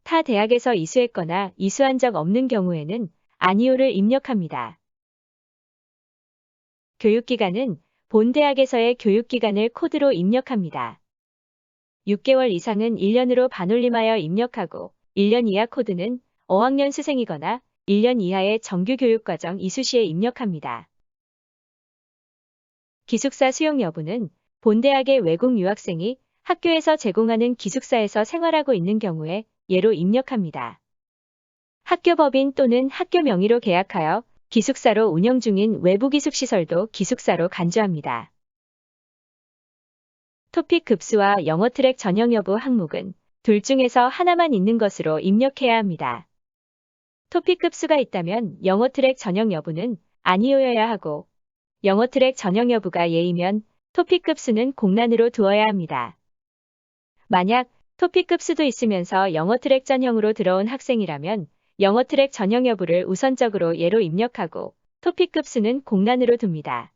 타 대학에서 이수했거나 이수한 적 없는 경우에는 아니오를 입력합니다. 교육기간은 본 대학에서의 교육기간을 코드로 입력합니다. 6개월 이상은 1년으로 반올림하여 입력하고 1년 이하 코드는 어학연수생이거나 1년 이하의 정규교육과정 이수 시에 입력합니다. 기숙사 수용 여부는 본 대학의 외국 유학생이 학교에서 제공하는 기숙사에서 생활하고 있는 경우에 예로 입력합니다. 학교 법인 또는 학교 명의로 계약하여 기숙사로 운영 중인 외부 기숙시설도 기숙사로 간주합니다. 토픽 급수와 영어 트랙 전형 여부 항목은 둘 중에서 하나만 있는 것으로 입력해야 합니다. 토픽 급수가 있다면 영어 트랙 전형 여부는 아니오여야 하고, 영어 트랙 전형 여부가 예이면 토픽 급수는 공란으로 두어야 합니다. 만약 토픽 급수도 있으면서 영어 트랙 전형으로 들어온 학생이라면 영어 트랙 전형 여부를 우선적으로 예로 입력하고 토픽 급수는 공란으로 둡니다.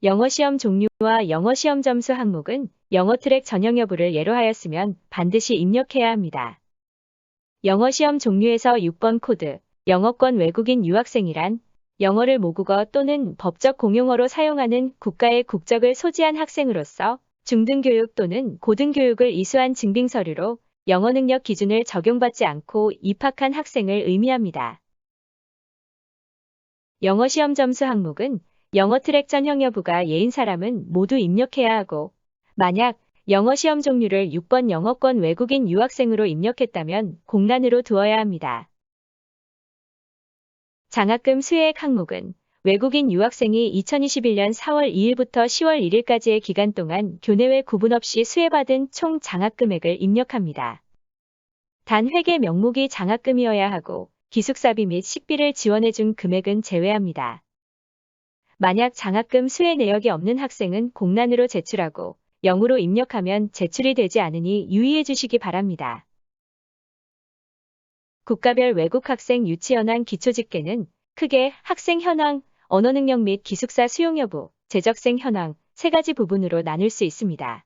영어 시험 종류와 영어 시험 점수 항목은 영어 트랙 전형 여부를 예로 하였으면 반드시 입력해야 합니다. 영어 시험 종류에서 6번 코드, 영어권 외국인 유학생이란 영어를 모국어 또는 법적 공용어로 사용하는 국가의 국적을 소지한 학생으로서 중등교육 또는 고등교육을 이수한 증빙서류로 영어 능력 기준을 적용받지 않고 입학한 학생을 의미합니다. 영어 시험 점수 항목은 영어 트랙 전형 여부가 예인 사람은 모두 입력해야 하고, 만약 영어 시험 종류를 6번 영어권 외국인 유학생으로 입력했다면 공란으로 두어야 합니다. 장학금 수혜액 항목은 외국인 유학생이 2021년 4월 2일부터 10월 1일까지의 기간 동안 교내외 구분 없이 수혜받은 총 장학금액을 입력합니다. 단 회계 명목이 장학금이어야 하고 기숙사비 및 식비를 지원해준 금액은 제외합니다. 만약 장학금 수혜 내역이 없는 학생은 공란으로 제출하고 0으로 입력하면 제출이 되지 않으니 유의해 주시기 바랍니다. 국가별 외국 학생 유치 현황 기초집계는 크게 학생 현황, 언어 능력 및 기숙사 수용 여부, 재적생 현황 세 가지 부분으로 나눌 수 있습니다.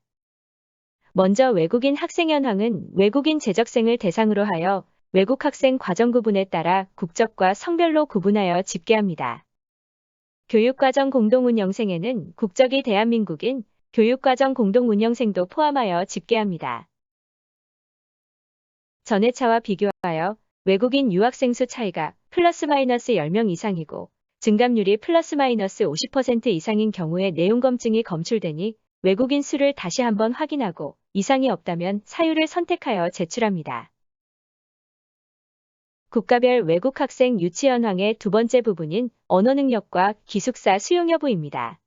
먼저 외국인 학생 현황은 외국인 재적생을 대상으로 하여 외국 학생 과정 구분에 따라 국적과 성별로 구분하여 집계합니다. 교육과정 공동운영생에는 국적이 대한민국인 교육과정 공동운영생도 포함하여 집계합니다. 전회차와 비교하여 외국인 유학생 수 차이가 플러스 마이너스 10명 이상이고 증감률이 플러스 마이너스 50% 이상인 경우에 내용 검증이 검출되니 외국인 수를 다시 한번 확인하고 이상이 없다면 사유를 선택하여 제출합니다. 국가별 외국 학생 유치 현황의 두 번째 부분인 언어 능력과 기숙사 수용 여부입니다.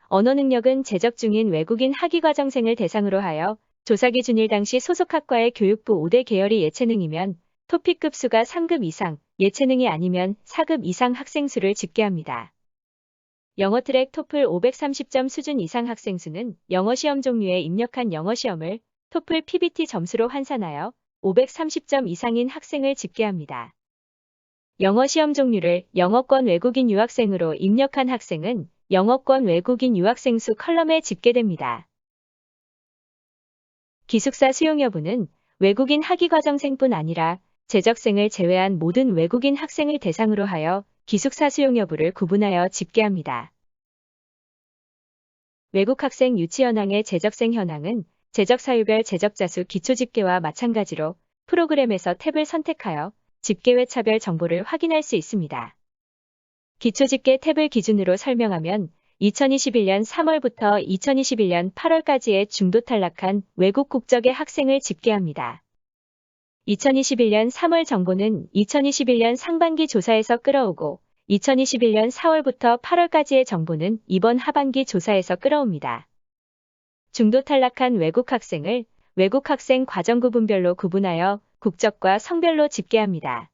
언어 능력은 재적 중인 외국인 학위과정생을 대상으로 하여 조사 기준일 당시 소속 학과의 교육부 5대 계열이 예체능이면 토픽급 수가 3급 이상, 예체능이 아니면 4급 이상 학생 수를 집계합니다. 영어 트랙 토플 530점 수준 이상 학생 수는 영어 시험 종류에 입력한 영어 시험을 토플 PBT 점수로 환산하여 530점 이상인 학생을 집계합니다. 영어 시험 종류를 영어권 외국인 유학생으로 입력한 학생은 영어권 외국인 유학생 수 컬럼에 집계됩니다. 기숙사 수용 여부는 외국인 학위과정생뿐 아니라 재적생을 제외한 모든 외국인 학생을 대상으로 하여 기숙사 수용 여부를 구분하여 집계합니다. 외국 학생 유치 현황의 재적생 현황은 재적 사유별 재적자 수 기초 집계와 마찬가지로 프로그램에서 탭을 선택하여 집계회 차별 정보를 확인할 수 있습니다. 기초 집계 탭을 기준으로 설명하면 2021년 3월부터 2021년 8월까지의 중도 탈락한 외국 국적의 학생을 집계합니다. 2021년 3월 정보는 2021년 상반기 조사에서 끌어오고 2021년 4월부터 8월까지의 정보는 이번 하반기 조사에서 끌어옵니다. 중도 탈락한 외국 학생을 외국 학생 과정 구분별로 구분하여 국적과 성별로 집계합니다.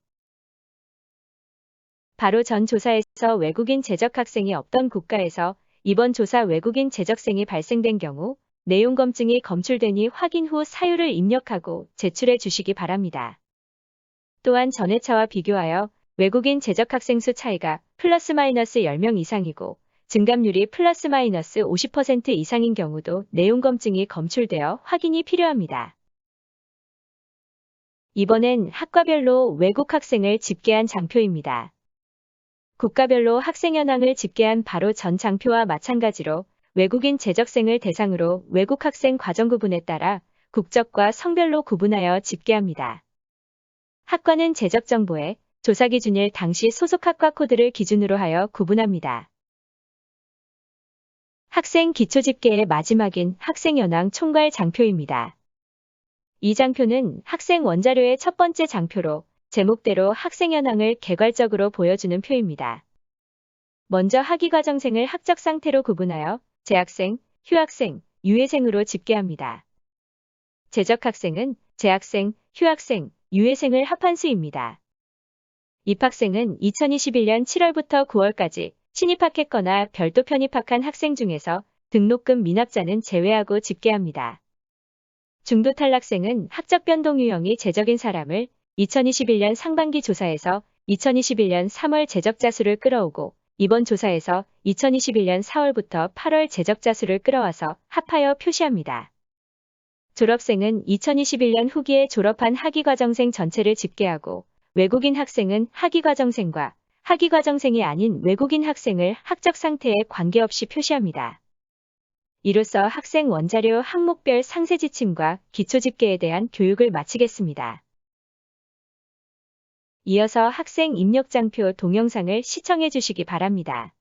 바로 전 조사에서 외국인 재적 학생이 없던 국가에서 이번 조사 외국인 재적생이 발생된 경우 내용 검증이 검출되니 확인 후 사유를 입력하고 제출해 주시기 바랍니다. 또한 전회차와 비교하여 외국인 재적 학생 수 차이가 플러스 마이너스 10명 이상이고 증감률이 플러스 마이너스 50% 이상인 경우도 내용 검증이 검출되어 확인이 필요합니다. 이번엔 학과별로 외국 학생을 집계한 장표입니다. 국가별로 학생 현황을 집계한 바로 전 장표와 마찬가지로 외국인 재적생을 대상으로 외국 학생 과정 구분에 따라 국적과 성별로 구분하여 집계합니다. 학과는 재적 정보에 조사 기준일 당시 소속 학과 코드를 기준으로 하여 구분합니다. 학생 기초 집계의 마지막인 학생 현황 총괄 장표입니다. 이 장표는 학생 원자료의 첫 번째 장표로 제목대로 학생 현황을 개괄적으로 보여주는 표입니다. 먼저 학위과정생을 학적 상태로 구분하여 재학생, 휴학생, 유예생으로 집계합니다. 재적 학생은 재학생, 휴학생, 유예생을 합한 수입니다. 입학생은 2021년 7월부터 9월까지 신입학했거나 별도 편입학한 학생 중에서 등록금 미납자는 제외하고 집계합니다. 중도 탈락생은 학적 변동 유형이 재적인 사람을 2021년 상반기 조사에서 2021년 3월 재적자 수를 끌어오고 이번 조사에서 2021년 4월부터 8월 재적자 수를 끌어와서 합하여 표시합니다. 졸업생은 2021년 후기에 졸업한 학위과정생 전체를 집계하고 외국인 학생은 학위과정생과 학위과정생이 아닌 외국인 학생을 학적 상태에 관계없이 표시합니다. 이로써 학생 원자료 항목별 상세 지침과 기초 집계에 대한 교육을 마치겠습니다. 이어서 학생 입력장표 동영상을 시청해 주시기 바랍니다.